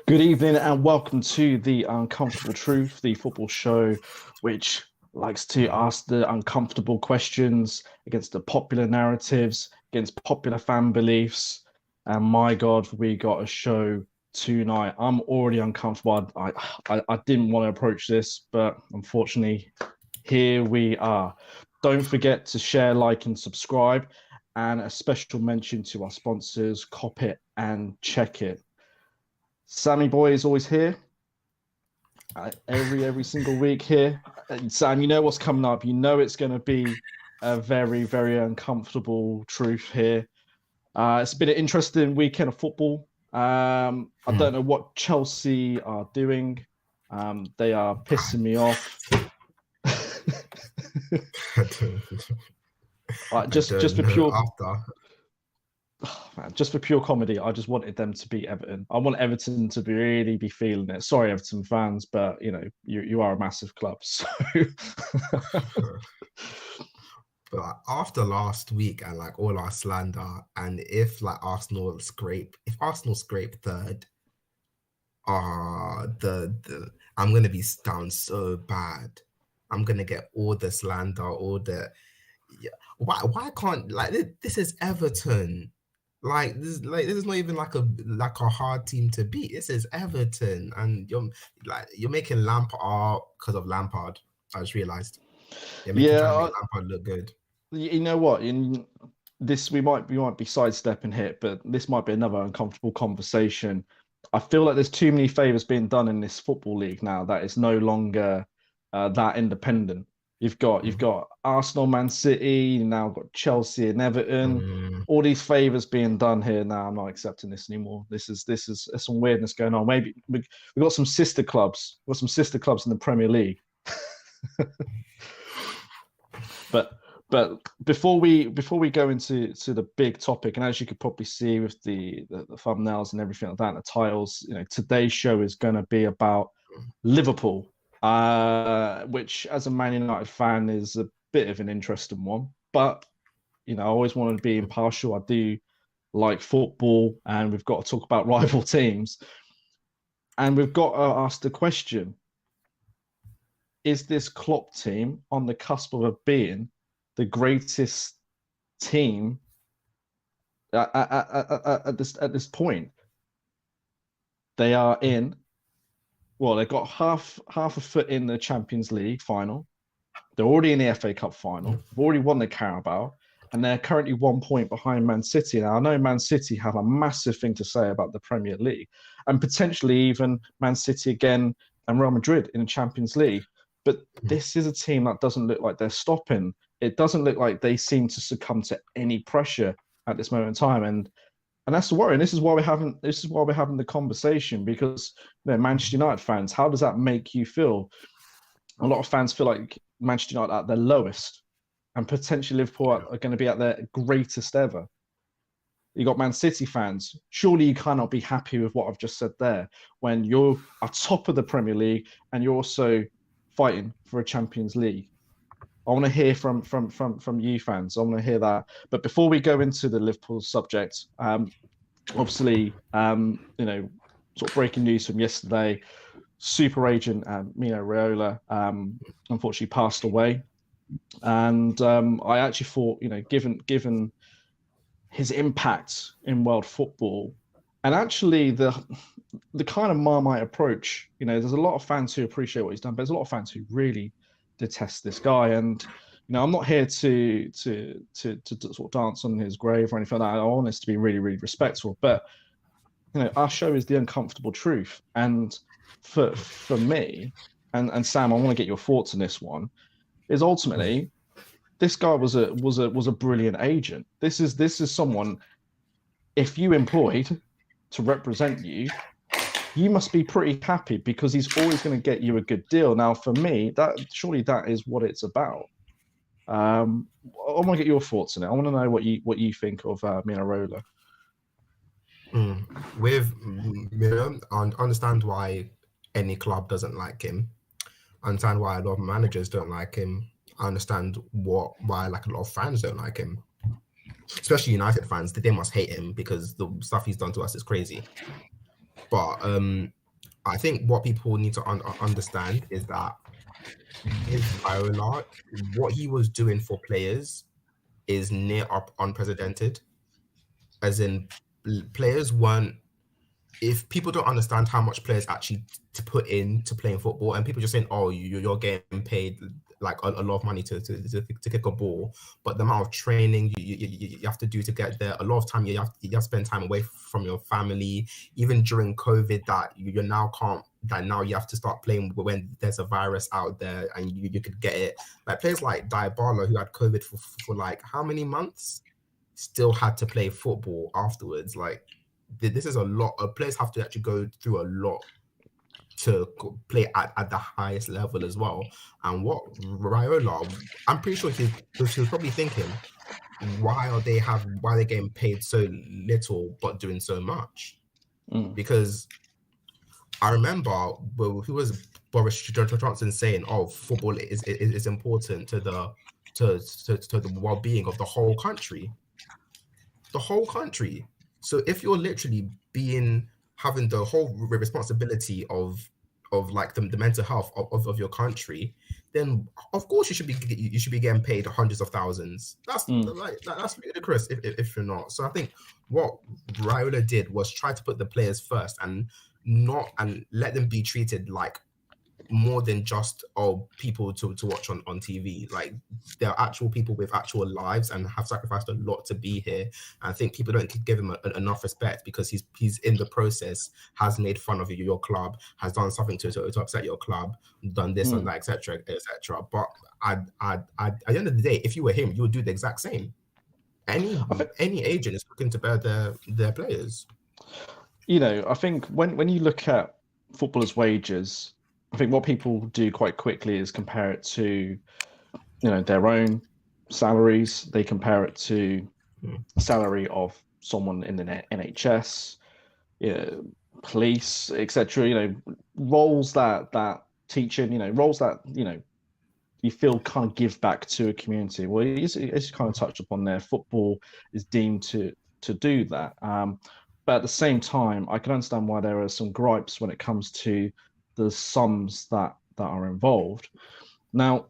Good evening and welcome to The Uncomfortable Truth, the football show which likes to ask the uncomfortable questions against the popular narratives, against popular fan beliefs. And my God, we got a show tonight. I'm already uncomfortable. I didn't want to approach this, but unfortunately, here we are. Don't forget to share, like, and subscribe. And a special mention to our sponsors, Cop It and Check It. Sammy Boy is always here. Every single week here. And Sam, you know what's coming up. You know it's going to be a very, very uncomfortable truth here. It's been an interesting weekend of football. I don't know what Chelsea are doing. They are pissing me off. Just for pure just for pure comedy, I just wanted them to beat Everton. I want Everton to really be feeling it. Sorry, Everton fans, but you know you are a massive club. So, but after last week and like all our slander, and if Arsenal scrape third, I'm gonna be down so bad. I'm gonna get all the slander, Why can't this is Everton. This is not even like a hard team to beat. This is Everton, and you're making Lampard because of Lampard. I just realized. Trying to make Lampard look good. You know what? In this, we might be sidestepping here, but this might be another uncomfortable conversation. I feel like there's too many favors being done in this football league now that it's no longer that independent. You've got Arsenal, Man City, you've now got Chelsea and Everton. All these favors being done here now. I'm not accepting this anymore. This is some weirdness going on. Maybe we've got some sister clubs. We've got some sister clubs in the Premier League. But before we go into the big topic, and as you could probably see with the thumbnails and everything like that, and the titles, today's show is going to be about Liverpool. Which as a Man United fan is a bit of an interesting one, but I always want to be impartial. I do like football, and we've got to talk about rival teams, and we've got to ask the question: is this Klopp team on the cusp of being the greatest team at this point? They are in. Well, they've got half a foot in the Champions League final. They're already in the FA Cup final. They've already won the Carabao, and they're currently 1 point behind Man City. Now, I know Man City have a massive thing to say about the Premier League, and potentially even Man City again and Real Madrid in the Champions League. But this is a team that doesn't look like they're stopping. It doesn't look like they seem to succumb to any pressure at this moment in time, and that's the worry. And this is why we're having the conversation, because Manchester United fans, how does that make you feel? A lot of fans feel like Manchester United are at their lowest, and potentially Liverpool are going to be at their greatest ever. You got Man City fans. Surely you cannot be happy with what I've just said there, when you're at top of the Premier League and you're also fighting for a Champions League. I want to hear from you fans. I want to hear that. But before we go into the Liverpool subject, obviously, sort of breaking news from yesterday, super agent Mino Raiola unfortunately passed away. And I actually thought, given his impact in world football, and actually the kind of Marmite approach, there's a lot of fans who appreciate what he's done, but there's a lot of fans who really detest this guy. And I'm not here to sort of dance on his grave or anything like that. I want this to be really, really respectful. But our show is The Uncomfortable Truth, and for me, and Sam, I want to get your thoughts on this one, is ultimately this guy was a brilliant agent. This is someone, if you employed to represent you, you must be pretty happy because he's always going to get you a good deal. Now, for me, that is what it's about. I want to get your thoughts on it. I want to know what you think of Miraola. With I understand why any club doesn't like him. I understand why a lot of managers don't like him. I understand why like a lot of fans don't like him, especially United fans. They must hate him because the stuff he's done to us is crazy. But I think what people need to understand is that with Viola, what he was doing for players is near up unprecedented. As in, players weren't. If people don't understand how much players actually to put into playing football, and people just saying, "Oh, you're getting paid like a lot of money to kick a ball," but the amount of training you have to do to get there, a lot of time you have to spend time away from your family. Even during COVID, that you now can't. That now you have to start playing when there's a virus out there, and you could get it. Like players like Dybala, who had COVID for like how many months, still had to play football afterwards. Like this is a lot. Players have to actually go through a lot to play at the highest level as well. And what Raiola, I'm pretty sure he was probably thinking, why are they getting paid so little but doing so much? Because I remember who was Boris Johnson saying, "Oh, football is important to the well-being of the whole country." The whole country. So if you're literally having the whole responsibility of like the mental health of your country, then of course you should be getting paid hundreds of thousands. That's that's ludicrous if you're not. So I think what Raiola did was try to put the players first and let them be treated like more than just people to watch on TV. Like they're actual people with actual lives and have sacrificed a lot to be here. And I think people don't give him enough respect because he's in the process, has made fun of your club, has done something to upset your club, done this and that, etc. But at the end of the day, if you were him, you would do the exact same. Any agent is looking to bear their players. You know, I think when you look at footballers' wages, I think what people do quite quickly is compare it to, their own salaries. They compare it to the salary of someone in the NHS, police, etc. Roles that teaching, roles that you feel kind of give back to a community. Well, as you kind of touched upon there, football is deemed to do that. But at the same time, I can understand why there are some gripes when it comes to the sums that are involved. Now,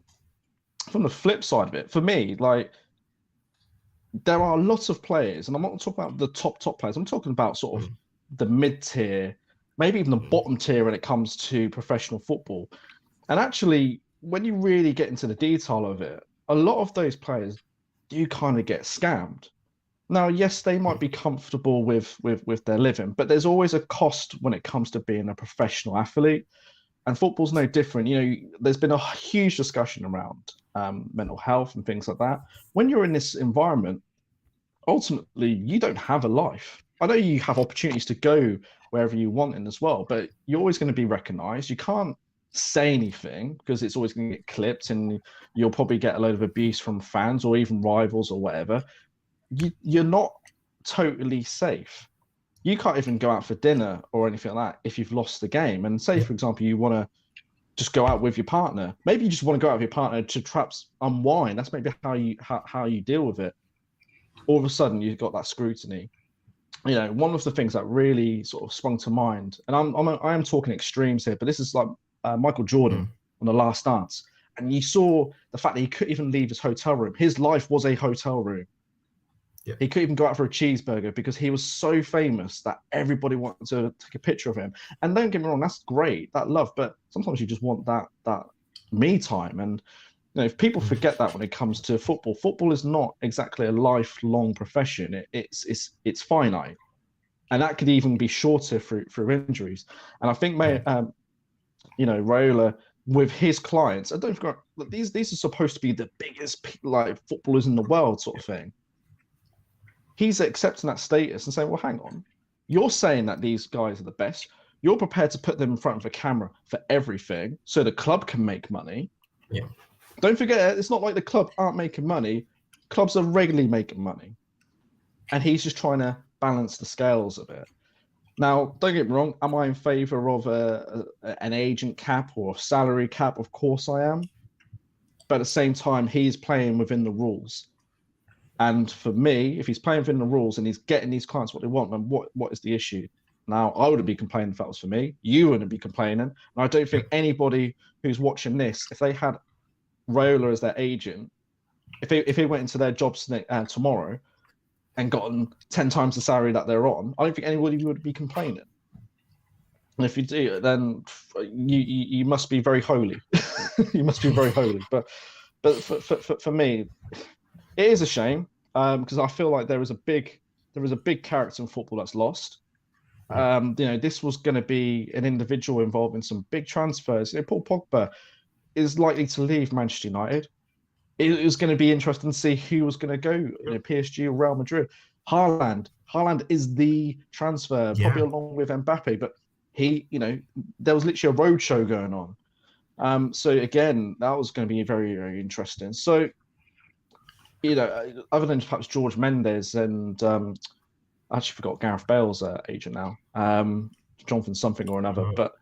from the flip side of it, for me, like there are lots of players, and I'm not talking about the top players. I'm talking about sort of the mid-tier, maybe even the bottom tier when it comes to professional football. And actually, when you really get into the detail of it, a lot of those players do kind of get scammed. Now, yes, they might be comfortable with their living, but there's always a cost when it comes to being a professional athlete. And football's no different. There's been a huge discussion around mental health and things like that. When you're in this environment, ultimately, you don't have a life. I know you have opportunities to go wherever you want in as well, but you're always going to be recognized. You can't say anything because it's always going to get clipped and you'll probably get a load of abuse from fans or even rivals or whatever. You're not totally safe. You can't even go out for dinner or anything like that if you've lost the game. And say, for example, you want to just go out with your partner. Maybe you just want to go out with your partner to perhaps unwind. That's maybe how you deal with it. All of a sudden, you've got that scrutiny. One of the things that really sort of sprung to mind, and I am talking extremes here, but this is like Michael Jordan on The Last Dance. And you saw the fact that he couldn't even leave his hotel room. His life was a hotel room. Yeah. He couldn't even go out for a cheeseburger because he was so famous that everybody wanted to take a picture of him. And don't get me wrong, that's great, that love, but sometimes you just want that me time. And if people forget that when it comes to football is not exactly a lifelong profession. It's finite, and that could even be shorter through injuries. And I think Raiola with his clients. And don't forget, these are supposed to be the biggest like footballers in the world, sort of thing. He's accepting that status and saying, well, hang on, you're saying that these guys are the best. You're prepared to put them in front of a camera for everything so the club can make money. Yeah. Don't forget, it's not like the club aren't making money. Clubs are regularly making money. And he's just trying to balance the scales a bit. Now, don't get me wrong, am I in favour of an agent cap or a salary cap? Of course I am. But at the same time, he's playing within the rules. And for me, if he's playing within the rules and he's getting these clients what they want, then what is the issue? Now, I wouldn't be complaining if that was for me. You wouldn't be complaining. And I don't think anybody who's watching this, if they had Raiola as their agent, if they went into their jobs tomorrow and gotten 10 times the salary that they're on, I don't think anybody would be complaining. And if you do, then you must be very holy. You must be very holy. But for me, it is a shame because I feel like there is a big character in football that's lost. This was going to be an individual involved in some big transfers. Paul Pogba is likely to leave Manchester United. It was going to be interesting to see who was going to go, PSG or Real Madrid. Haaland is the transfer, probably along with Mbappe, but there was literally a roadshow going on. So again, that was going to be very, very interesting. So, other than perhaps George Mendes and I actually forgot Gareth Bale's agent now, Jonathan something or another, but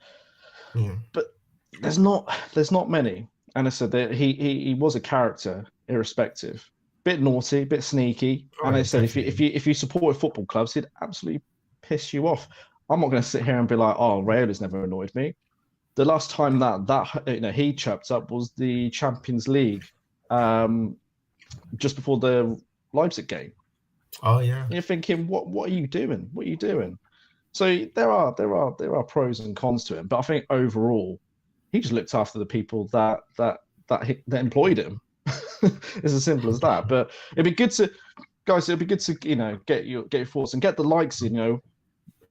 there's not many. And I said that he was a character, irrespective. Bit naughty, bit sneaky. And they said if you supported football clubs, he'd absolutely piss you off. I'm not going to sit here and be like, oh, Raiola's never annoyed me. The last time that he chirped up was the Champions League, just before the Leipzig game. Oh yeah. And you're thinking, what are you doing? What are you doing? So there are pros and cons to him, but I think overall, he just looked after the people that employed him. It's as simple as that. But it'd be good to, guys. It'd be good to get your thoughts and get the likes in.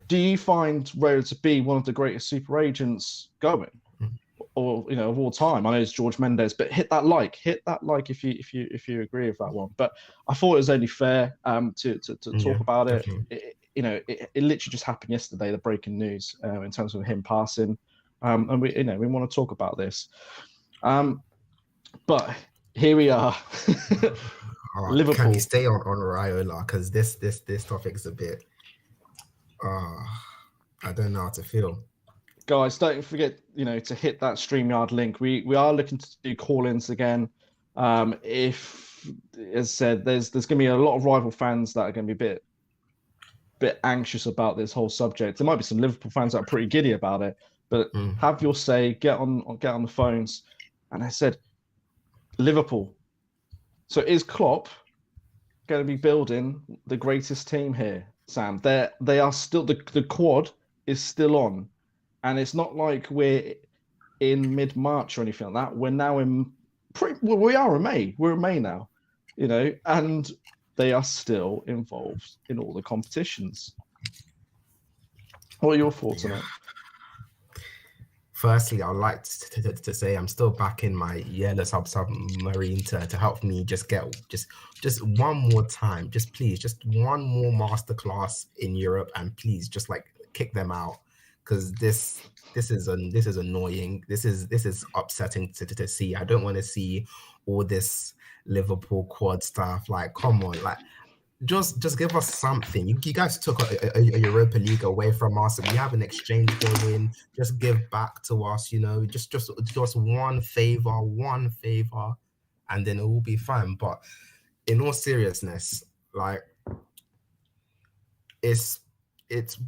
Do you find Raiola to be one of the greatest super agents going, or of all time? I know it's George Mendes, but hit that like if you agree with that one. But I thought it was only fair to talk about it. It literally just happened yesterday, the breaking news in terms of him passing. And we want to talk about this, but here we are. Liverpool. Can we stay on Raiola because this topic's a bit. I don't know how to feel. Guys, don't forget to hit that StreamYard link. We are looking to do call-ins again. If, as said, there's going to be a lot of rival fans that are going to be a bit anxious about this whole subject. There might be some Liverpool fans that are pretty giddy about it. But have your say, get on the phones. And I said, Liverpool. So is Klopp going to be building the greatest team here, Sam? They are still, the quad is still on. And it's not like we're in mid-March or anything like that. We're now we are in May. We're in May now, and they are still involved in all the competitions. What are your thoughts on it? Firstly, I'd like to say I'm still back in my yellow submarine to help me just get just one more time, just please, just one more masterclass in Europe, and please just kick them out, because this is annoying. This is upsetting to see. I don't want to see all this Liverpool quad stuff. Come on, just give us something. You guys took a Europa League away from us. We have an exchange going. Just give back to us, just one favor, and then it will be fine. But in all seriousness, it's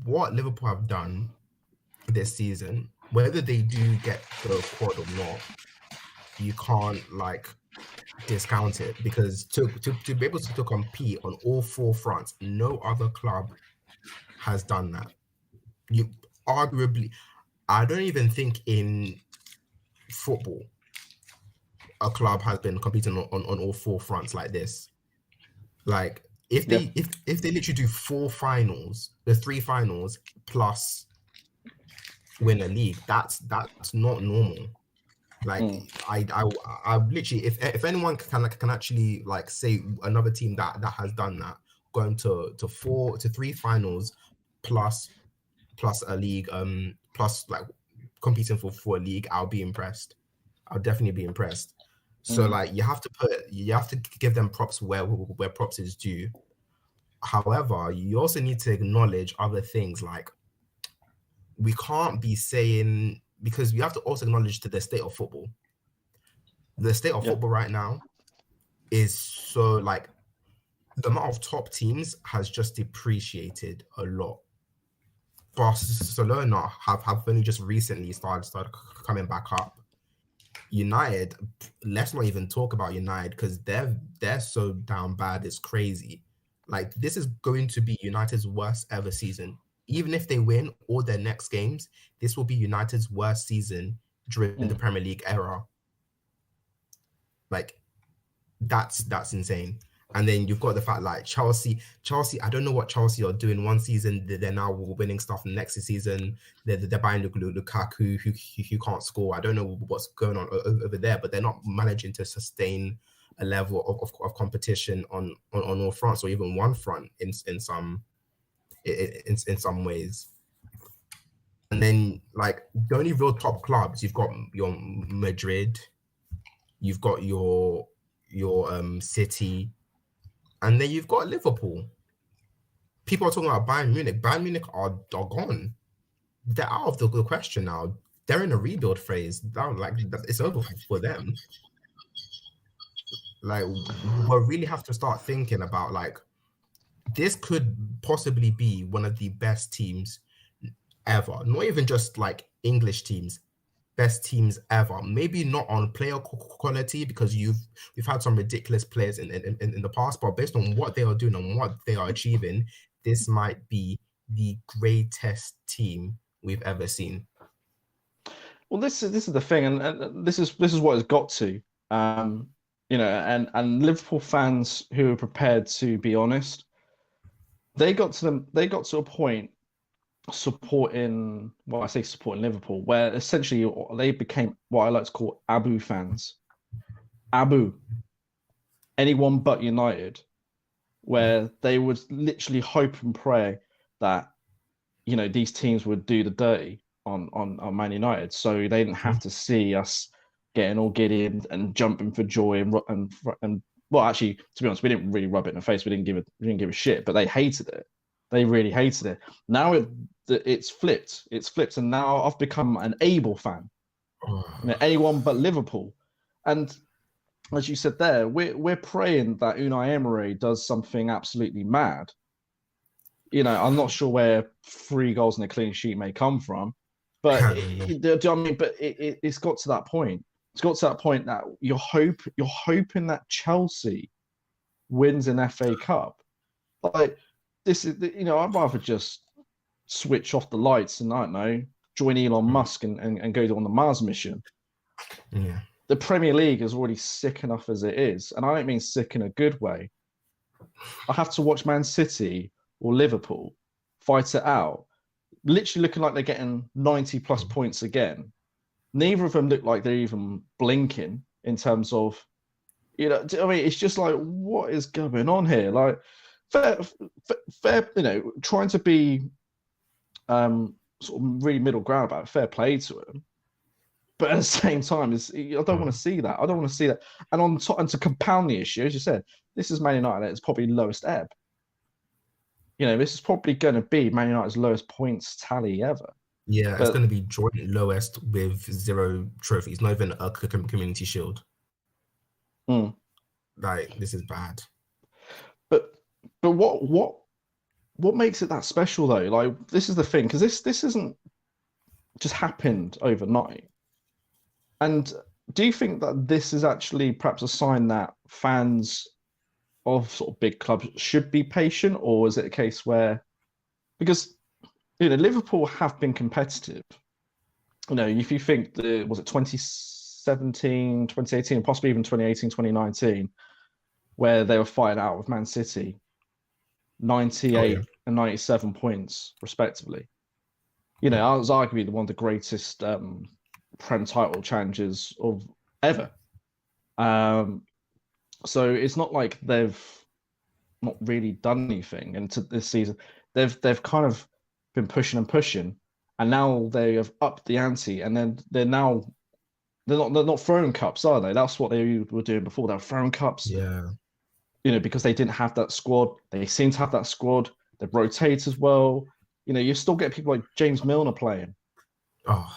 what Liverpool have done this season. Whether they do get the quad or not, you can't discount it, because to be able to compete on all four fronts, no other club has done that. You arguably, I don't even think in football a club has been competing on all four fronts like this. If they literally do the three finals plus win a league, that's not normal. Like Mm. I literally, if anyone can actually like say another team that has done that, going to 3 finals plus a league, plus like competing for a league, I'll be impressed. I'll definitely be impressed. So like you have to give them props where props is due. However, you also need to acknowledge other things. Like we can't be saying, because we have to also acknowledge to the state of football. The state of football right now is so like the amount of top teams has just depreciated a lot. Barcelona have only just recently started coming back up. United, let's not even talk about United because they're so down bad, it's crazy. Like this is going to be United's worst ever season. Even if they win all their next games, this will be United's worst season during the Premier League era. Like that's insane. And then you've got the fact like Chelsea, I don't know what Chelsea are doing. One season they're now winning stuff. Next season they're buying Lukaku who can't score. I don't know what's going on over there, but they're not managing to sustain a level of competition on all fronts, or even one front in some ways. And then like the only real top clubs, you've got your Madrid, you've got your City, and then you've got Liverpool. People are talking about Bayern Munich. Bayern Munich are gone. They're out of the question now. They're in a rebuild phase. It's over for them. Like we really have to start thinking about like this could possibly be one of the best teams ever. Not even just like English teams, best teams ever. Maybe not on player quality because we've had some ridiculous players in the past, but based on what they are doing and what they are achieving, this might be the greatest team we've ever seen. Well, this is the thing, and this is what it's got to. And Liverpool fans who are prepared to be honest, they got to a point supporting Liverpool, where essentially they became what I like to call Abu fans. Abu, anyone but United, where they would literally hope and pray that these teams would do the dirty on Man United, so they didn't have to see us getting all giddy and jumping for joy and well, actually, to be honest, we didn't really rub it in the face. We didn't give a shit, but they hated it. They really hated it. Now it's flipped. It's flipped, and now I've become an able fan. Anyone but Liverpool, and as you said there, we're praying that Unai Emery does something absolutely mad. I'm not sure where 3 goals and a clean sheet may come from, but do you know what I mean? But it's got to that point. It's got to that point that you're hoping that Chelsea wins an FA Cup. Like this is, I'd rather just switch off the lights and I don't know, join Elon Musk and go on the Mars mission. Yeah. The Premier League is already sick enough as it is, and I don't mean sick in a good way. I have to watch Man City or Liverpool fight it out, literally looking like they're getting 90 plus points again. Neither of them look like they're even blinking in terms of, it's just like, what is going on here? Like, fair, trying to be sort of really middle ground about it, fair play to him. But at the same time, I don't want to see that. I don't want to see that. And on top, and to compound the issue, as you said, this is Man United. It's probably lowest ebb. This is probably going to be Man United's lowest points tally ever. Yeah, it's going to be joint lowest with 0 trophies, not even a community shield. Like, this is bad. But what makes it that special though? Like, this is the thing, because this isn't just happened overnight. And do you think that this is actually perhaps a sign that fans of sort of big clubs should be patient, or is it a case where, because Liverpool have been competitive. If you think was it 2017, 2018, possibly even 2018, 2019, where they were fighting out with Man City, 98 and 97 points respectively. I was arguably one of the greatest Prem title challenges of ever. So it's not like they've not really done anything into this season. They've kind of been pushing and pushing, and now they have upped the ante, and then they're not throwing cups, are they? That's what they were doing before. They were throwing cups, Yeah. because they didn't have that squad. They seem to have that squad. They rotate as well. You still get people like James Milner playing. Oh,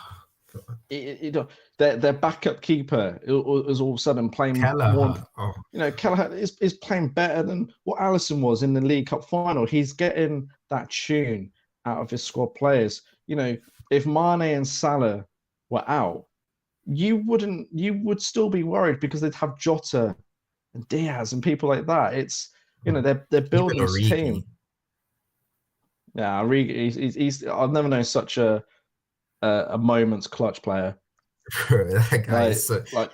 Their backup keeper is all of a sudden playing more. Kelleher. Oh, Kelleher is playing better than what Alisson was in the League Cup final. He's getting that tune out of his squad players. If Mane and Salah were out, you would still be worried because they'd have Jota and Diaz and people like that. It's they're building even this team. Origi. Yeah, he's I've never known such a moment's clutch player. That guy is that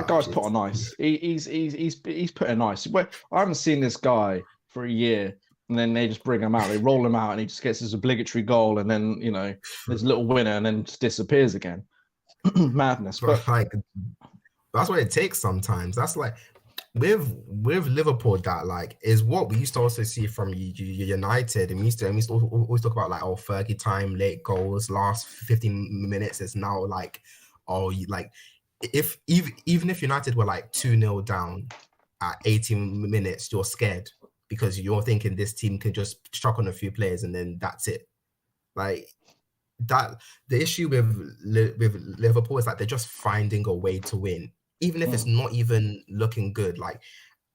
guy's put on ice. He's put on ice. I haven't seen this guy for a year, and then they just bring him out. They roll him out, and he just gets his obligatory goal, and then there's a little winner, and then just disappears again. Madness. But like that's what it takes sometimes. That's like with Liverpool, that like is what we used to also see from United. And we used to always talk about like, oh, Fergie time, late goals, last 15 minutes. It's now like, oh, like even if United were like 2-0 down at 18 minutes, you're scared because you're thinking this team can just struck on a few players and then that's it. Like that, the issue with Liverpool is like they're just finding a way to win, even if it's not even looking good. Like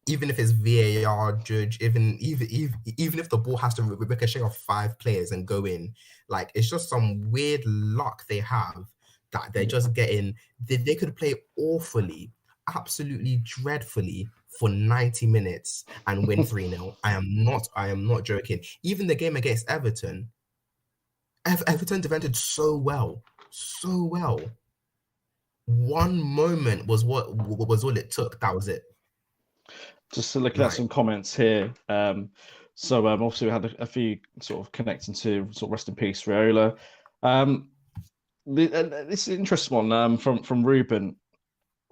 even if it's VAR judge, even if the ball has to ricochet off 5 players and go in, like it's just some weird luck they have that they're just getting. They could play awfully, absolutely dreadfully for 90 minutes and win 3-0. I am not joking. Even the game against Everton. Everton defended so well. One moment was all it took. That was it. Just to look at some comments here. So obviously we had a few sort of connecting to sort of rest in peace Raiola. This is an interesting one from Ruben.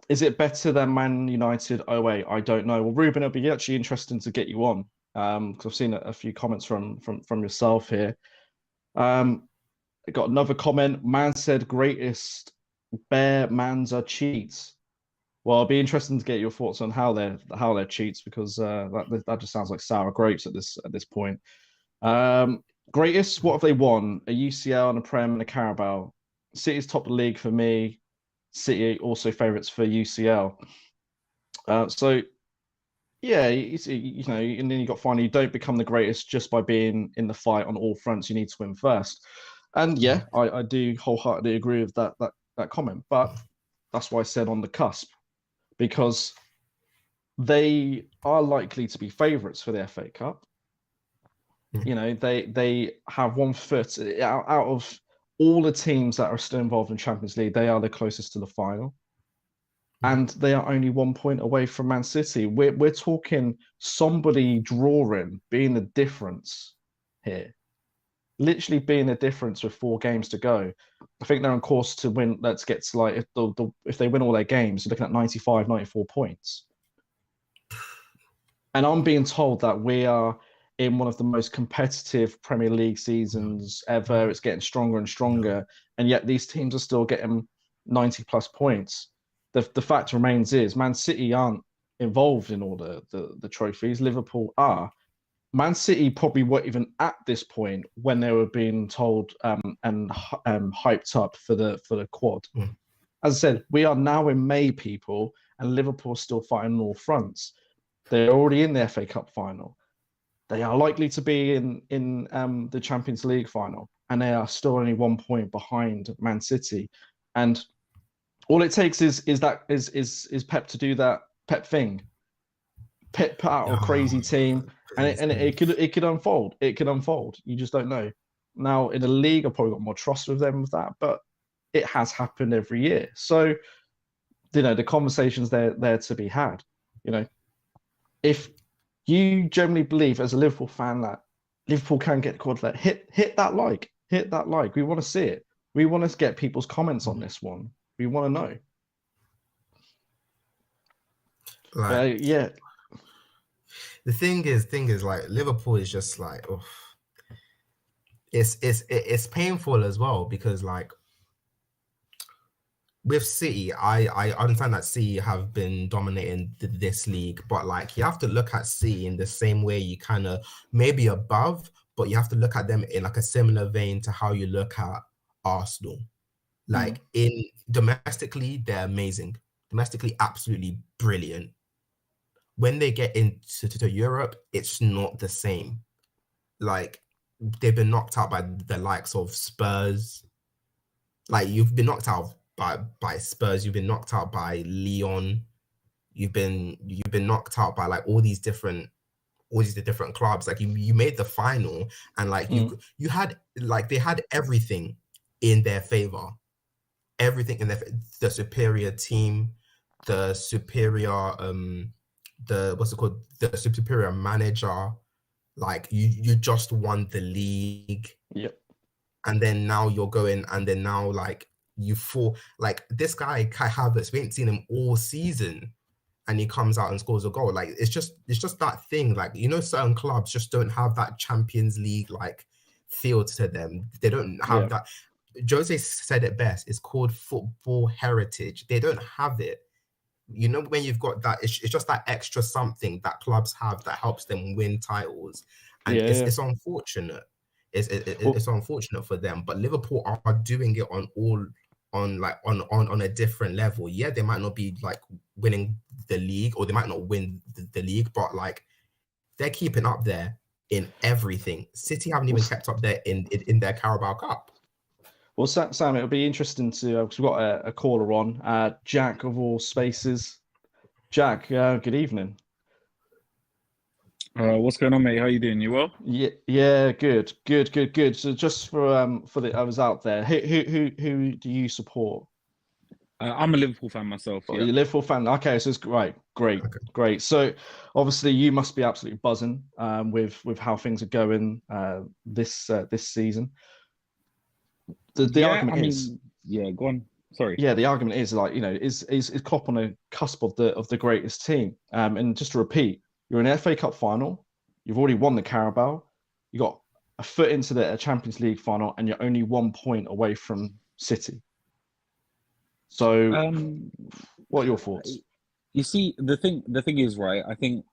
Is it better than Man United 08? I don't know. Well, Ruben, it'll be actually interesting to get you on because I've seen a few comments from yourself here. I got another comment. Man said greatest bear mans are cheats. Well, it'll be interesting to get your thoughts on how they're cheats because that just sounds like sour grapes at this point. Greatest, what have they won? A UCL and a Prem and a Carabao. City's top of the league for me. City also favourites for UCL. So yeah, and then you got finally, you don't become the greatest just by being in the fight on all fronts. You need to win first. And yeah, I do wholeheartedly agree with that comment. But that's why I said on the cusp, because they are likely to be favourites for the FA Cup. They have 1 foot out of all the teams that are still involved in Champions League. They are the closest to the final. And they are only 1 point away from Man City. We're talking somebody drawing, being the difference here. Literally being the difference with 4 games to go. I think they're on course to win. Let's get to like, if they win all their games, you're looking at 95, 94 points. And I'm being told that we are in one of the most competitive Premier League seasons ever. It's getting stronger and stronger. And yet these teams are still getting 90 plus points. The fact remains is Man City aren't involved in all the trophies. Liverpool are. Man City probably weren't even at this point when they were being told and hyped up for the quad. As I said, we are now in May, people, and Liverpool are still fighting on all fronts. They're already in the FA Cup final. They are likely to be in the Champions League final, and they are still only 1 point behind Man City. And all it takes is Pep to do that Pep thing. Pep put out a crazy team, and it could unfold. It could unfold. You just don't know. Now in the league, I've probably got more trust with them with that, but it has happened every year. So the conversations there to be had. If you generally believe as a Liverpool fan that Liverpool can get the quad, hit that like. We want to see it. We want to get people's comments on this one. We want to know. Like, yeah. the thing is, like, Liverpool is just like, oh, it's painful as well because, like, with City, I understand that City have been dominating this league, but like you have to look at City in the same way you kind of maybe above, but you have to look at them in like a similar vein to how you look at Arsenal. Like in domestically, they're amazing. Domestically, absolutely brilliant. When they get into Europe, it's not the same. Like they've been knocked out by the likes of Spurs. Like you've been knocked out by Spurs, you've been knocked out by Lyon, you've been knocked out by like all these different clubs. Like you made the final, and like you had like they had everything in their favor, everything in the superior team, the superior the what's it called, the superior manager. Like you just won the league. Yep. And then now you're going, and then now like you fall, like this guy Kai Havertz, we ain't seen him all season, and he comes out and scores a goal. Like it's just that thing. Like, you know, certain clubs just don't have that Champions League like feel to them. They don't have that. Jose said it best. It's called football heritage. They don't have it. You know, when you've got that, it's just that extra something that clubs have that helps them win titles, and it's unfortunate. It's unfortunate for them, but Liverpool are doing it on a different level. Yeah, they might not be like winning the league, or they might not win the league, but like they're keeping up there in everything. City haven't even kept up there in their Carabao Cup. Well, Sam, it'll be interesting to because we've got a caller on, Jack of all spaces. Jack, good evening. What's going on, mate? How you doing? You well? Yeah, good. So just for the others out there, who do you support? I'm a Liverpool fan myself. You're a Liverpool fan. Okay, so it's great. So obviously you must be absolutely buzzing with how things are going this season. The argument is, go on. Sorry. Yeah, the argument is like, you know, is Klopp on the cusp of the greatest team? And just to repeat, you're in an FA Cup final. You've already won the Carabao. You got a foot into the Champions League final, and you're only 1 point away from City. So, what are your thoughts? You see, the thing is, right. I think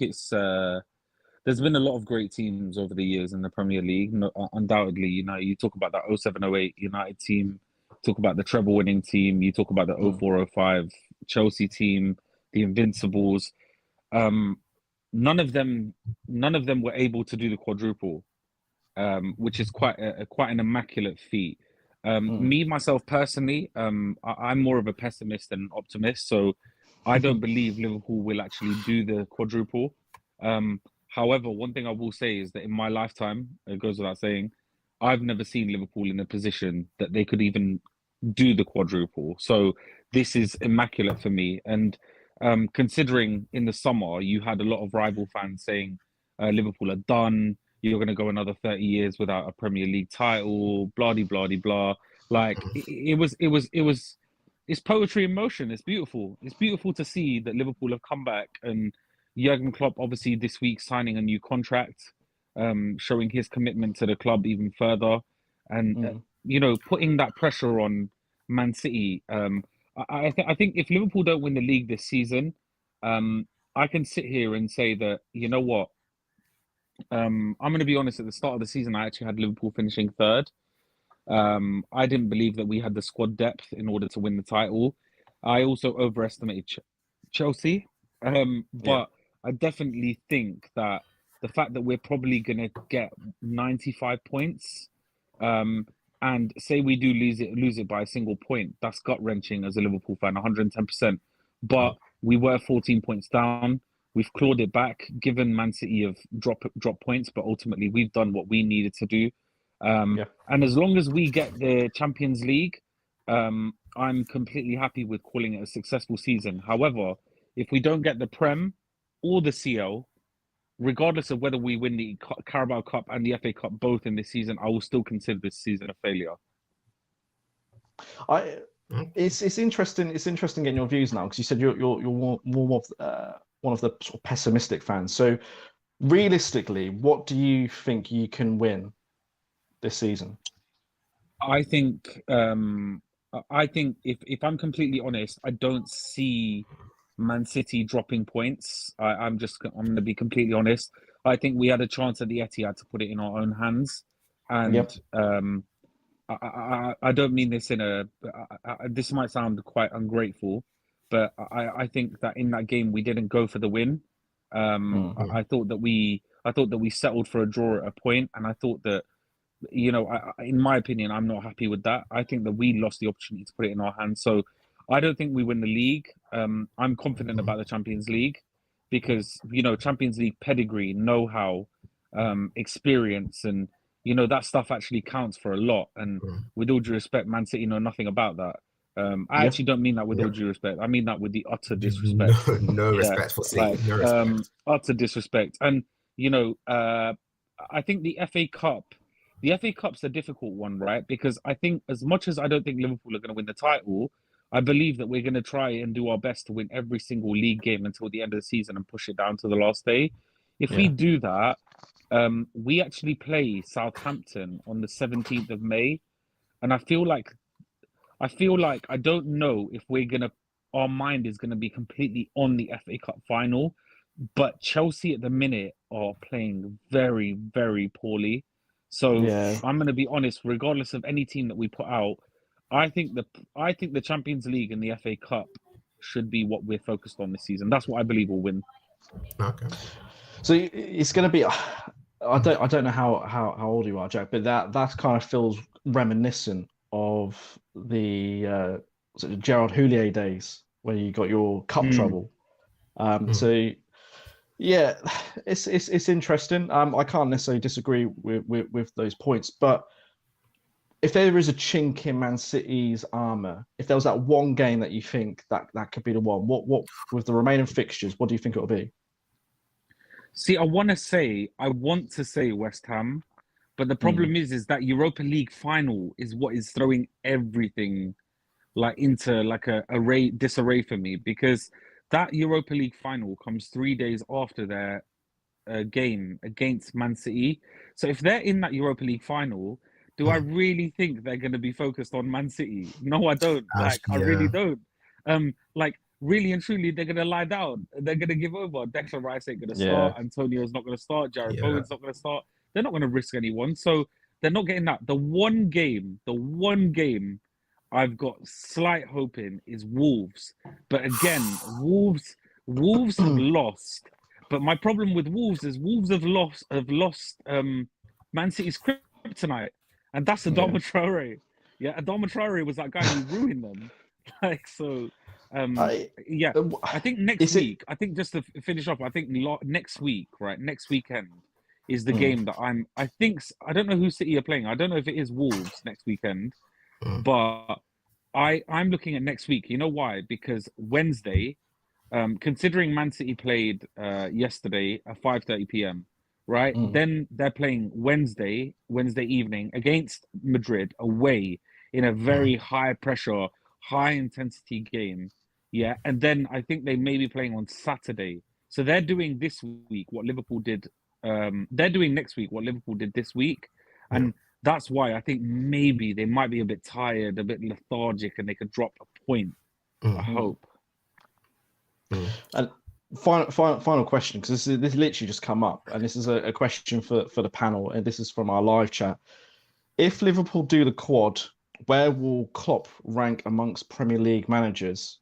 it's there's been a lot of great teams over the years in the Premier League. No, undoubtedly, you know, you talk about that 07-08 United team, talk about the treble winning team, you talk about the 04-05 Chelsea team, the Invincibles. None of them were able to do the quadruple, which is quite an immaculate feat. Me myself personally, I'm more of a pessimist than an optimist, so I don't believe Liverpool will actually do the quadruple. However, one thing I will say is that in my lifetime, it goes without saying, I've never seen Liverpool in a position that they could even do the quadruple. So this is immaculate for me. And considering in the summer, you had a lot of rival fans saying Liverpool are done, you're going to go another 30 years without a Premier League title, blah, blah, blah, blah. Like it's poetry in motion. It's beautiful. It's beautiful to see that Liverpool have come back, and Jurgen Klopp obviously this week signing a new contract, showing his commitment to the club even further, and you know, putting that pressure on Man City. I think if Liverpool don't win the league this season, I can sit here and say that, you know what, I'm going to be honest. At the start of the season, I actually had Liverpool finishing third. I didn't believe that we had the squad depth in order to win the title. I also overestimated Chelsea, but I definitely think that the fact that we're probably going to get 95 points, and say we do lose it by a single point, that's gut-wrenching as a Liverpool fan, 110%. But we were 14 points down. We've clawed it back, given Man City have dropped points, but ultimately we've done what we needed to do. And as long as we get the Champions League, I'm completely happy with calling it a successful season. However, if we don't get the Prem or the CL, regardless of whether we win the Carabao Cup and the FA Cup both in this season, I will still consider this season a failure. It's interesting. It's interesting getting your views now because you said you're more of one of the sort of pessimistic fans. So realistically, what do you think you can win this season? I think if I'm completely honest, I don't see Man City dropping points. I'm going to be completely honest. I think we had a chance at the Etihad to put it in our own hands, and Yep. I don't mean this in a. This might sound quite ungrateful, but I think that in that game we didn't go for the win. I thought that we settled for a draw at a point, and I thought that, you know, in my opinion, I'm not happy with that. I think that we lost the opportunity to put it in our hands. So I don't think we win the league. I'm confident about the Champions League because, you know, Champions League pedigree, know-how, experience, and, you know, that stuff actually counts for a lot. And with all due respect, Man City know nothing about that. I actually don't mean that with all due respect. I mean that with the utter disrespect. No respect for City. Like, No respect. Utter disrespect. And, you know, I think the FA Cup's a difficult one, right? Because I think as much as I don't think Liverpool are going to win the title, I believe that we're going to try and do our best to win every single league game until the end of the season and push it down to the last day. If we do that, we actually play Southampton on the 17th of May. And I feel like I don't know if our mind is going to be completely on the FA Cup final, but Chelsea at the minute are playing very, very poorly. So I'm going to be honest, regardless of any team that we put out, I think the Champions League and the FA Cup should be what we're focused on this season. That's what I believe will win. Okay. So it's going to be. I don't know how old you are, Jack, but that kind of feels reminiscent of the Gerard Houllier days where you got your cup trouble. So yeah, it's interesting. I can't necessarily disagree with those points, but if there is a chink in Man City's armor, if there was that one game that you think that could be the one, what with the remaining fixtures, what do you think it'll be? See, I want to say West Ham, but the problem is that Europa League final is what is throwing everything like into like a disarray for me, because that Europa League final comes 3 days after their game against Man City. So if they're in that Europa League final, do I really think they're going to be focused on Man City? No, I don't. I really don't. Like, really and truly, they're going to lie down. They're going to give over. Declan Rice ain't going to start. Antonio's not going to start. Jared Bowen's not going to start. They're not going to risk anyone. So they're not getting that. The one game I've got slight hope in is Wolves. But again, Wolves have lost. But my problem with Wolves is Wolves have lost Man City's kryptonite. And that's Adama Traore. Yeah, Adama Traore was that guy who ruined them. Like, so, I think next week, I think just to finish off, I think next week, right, next weekend is the game that I don't know who City are playing. I don't know if it is Wolves next weekend, but I'm looking at next week. You know why? Because Wednesday, considering Man City played yesterday at 5:30 p.m., right? Then they're playing Wednesday evening against Madrid away in a very high pressure, high intensity game. Yeah. And then I think they may be playing on Saturday. So they're doing this week what Liverpool did. They're doing next week what Liverpool did this week. And that's why I think maybe they might be a bit tired, a bit lethargic, and they could drop a point. I hope. And final question, because this literally just come up, and this is a question for the panel, and this is from our live chat. If Liverpool do the quad, where will Klopp rank amongst Premier League managers?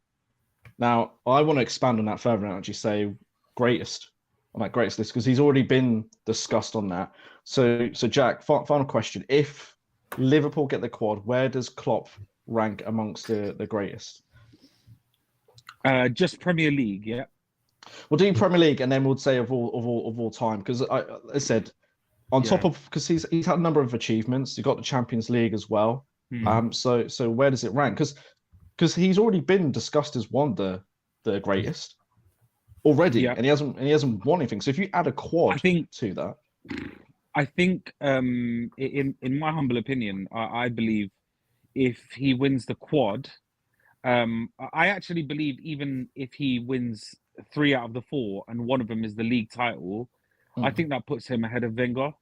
Now, I want to expand on that further and actually say greatest on that greatest list, because he's already been discussed on that. So Jack, final question: if Liverpool get the quad, where does Klopp rank amongst the greatest? Just Premier League, yeah. We'll do Premier League, and then we'll say of all time, because I said on top of, because he's had a number of achievements. He got the Champions League as well. So where does it rank? Because he's already been discussed as one of the greatest already, and he hasn't won anything. So if you add a quad to that, I think in my humble opinion, I believe if he wins the quad, I actually believe even if he wins 3 out of the 4 and one of them is the league title, I think that puts him ahead of Wenger.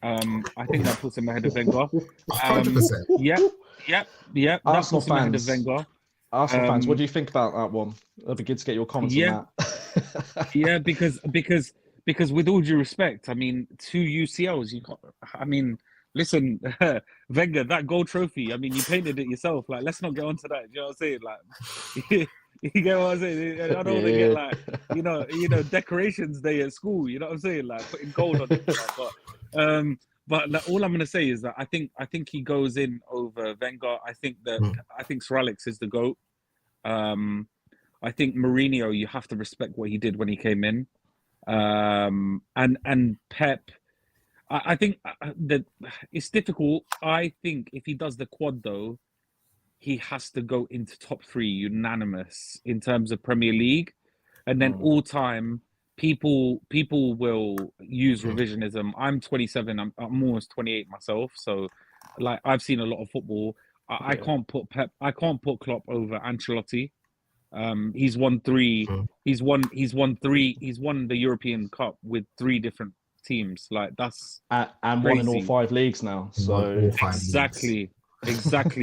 I think that puts him ahead of Wenger. 100%. Yeah. That Arsenal puts him ahead of fans. Wenger. Arsenal fans, what do you think about that one? It'd be good to get your comments on that. Yeah, because with all due respect, I mean, 2 UCLs, you can't. I mean, listen, Wenger, that gold trophy. I mean, you painted it yourself. Like, let's not get onto that. You know what I'm saying? Like, you get what I'm saying? I don't want to get like, you know, decorations day at school. You know what I'm saying? Like putting gold on it. But like, all I'm gonna say is that I think he goes in over Wenger. I think Sir Alex is the GOAT. I think Mourinho, you have to respect what he did when he came in. And Pep, I think that it's difficult. I think if he does the quad though, he has to go into top 3 unanimous in terms of Premier League, and then all time people will use revisionism. I'm 27. I'm almost 28 myself, so like I've seen a lot of football. I can't put Pep. I can't put Klopp over Ancelotti. He's won 3. He's won 3. He's won the European Cup with 3 different teams. Like that's and crazy. won in all 5 leagues now. So exactly.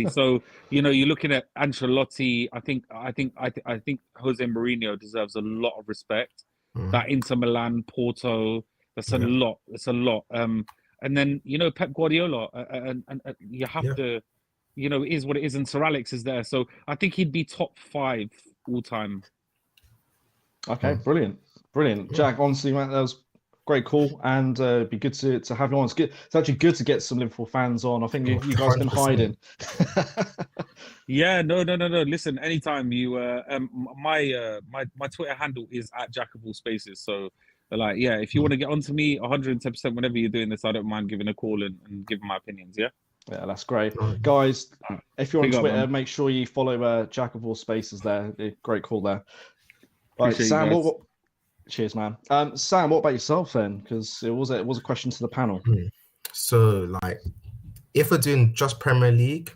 So you're looking at Ancelotti. I think Jose Mourinho deserves a lot of respect. That Inter Milan, Porto, that's a lot. That's a lot. And then Pep Guardiola, and you have to, it is what it is. And Sir Alex is there, so I think he'd be top 5 all time. Okay, brilliant. Jack, honestly, man, that was great call, and it'd be good to have you on. It's actually good to get some Liverpool fans on. I think you guys been hiding. Yeah, no. Listen, anytime you my Twitter handle is @JackofAllSpaces. So like, yeah, if you want to get onto me 110% whenever you're doing this, I don't mind giving a call and giving my opinions. Yeah, that's great. Guys, if you're on Big up, Twitter, man. make sure you follow Jack of All Spaces there. Great call there. Right, Appreciate Sam, you guys. cheers, man. Sam, what about yourself then? Because it was a question to the panel. So, like, if we're doing just Premier League,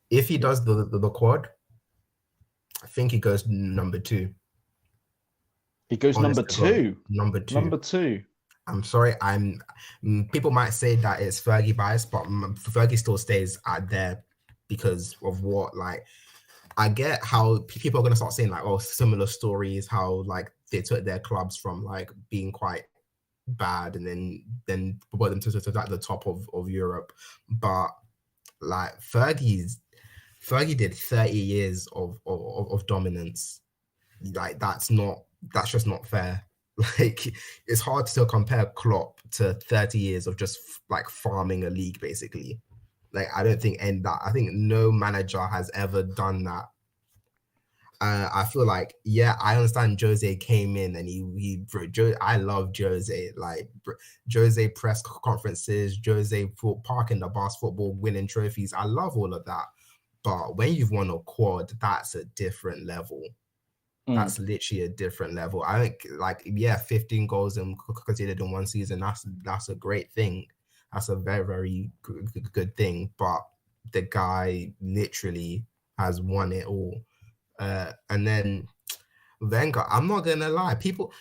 if he does the quad, I think he goes number 2. He goes number 2. Number 2. Number 2. I'm sorry. People might say that it's Fergie bias, but Fergie still stays at there because of what, like, I get how people are going to start saying like, oh, similar stories, how like they took their clubs from like being quite bad and then brought them to like the top of Europe. But like Fergie did 30 years of dominance. Like that's just not fair. Like it's hard to compare Klopp to 30 years of just like farming a league basically. Like I think no manager has ever done that. I feel like, yeah, I understand Jose came in and I love Jose. Like Jose press conferences, Jose parking the bus, football, winning trophies. I love all of that. But when you've won a quad, that's a different level. That's literally a different level. I think, like, yeah, 15 goals and conceded in one season. That's a great thing. That's a very, very good thing. But the guy literally has won it all. And then Wenger, I'm not gonna lie, people,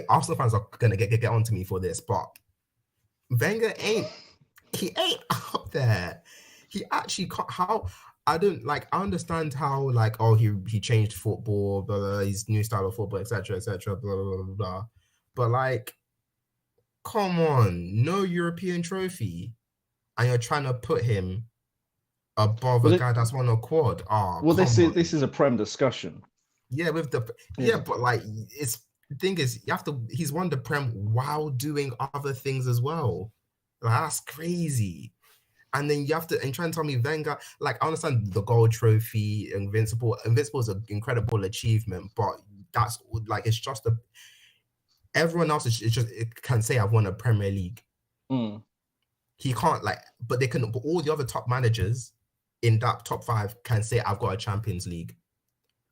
Arsenal fans are gonna get onto me for this, but Wenger ain't up there. He actually how. I don't like. I understand how like he changed football, blah, blah, blah, his new style of football, etc., blah, blah blah blah blah. But like, come on, no European trophy, and you're trying to put him above a guy that's won a quad. This is a Prem discussion. Yeah, with the but like the thing is, he's won the Prem while doing other things as well. Like, that's crazy. And then you have to try and tell me Wenger, like I understand the gold trophy, Invincible is an incredible achievement, but that's like it's just everyone else it can say I've won a Premier League. He can't but all the other top managers in that top 5 can say I've got a Champions League.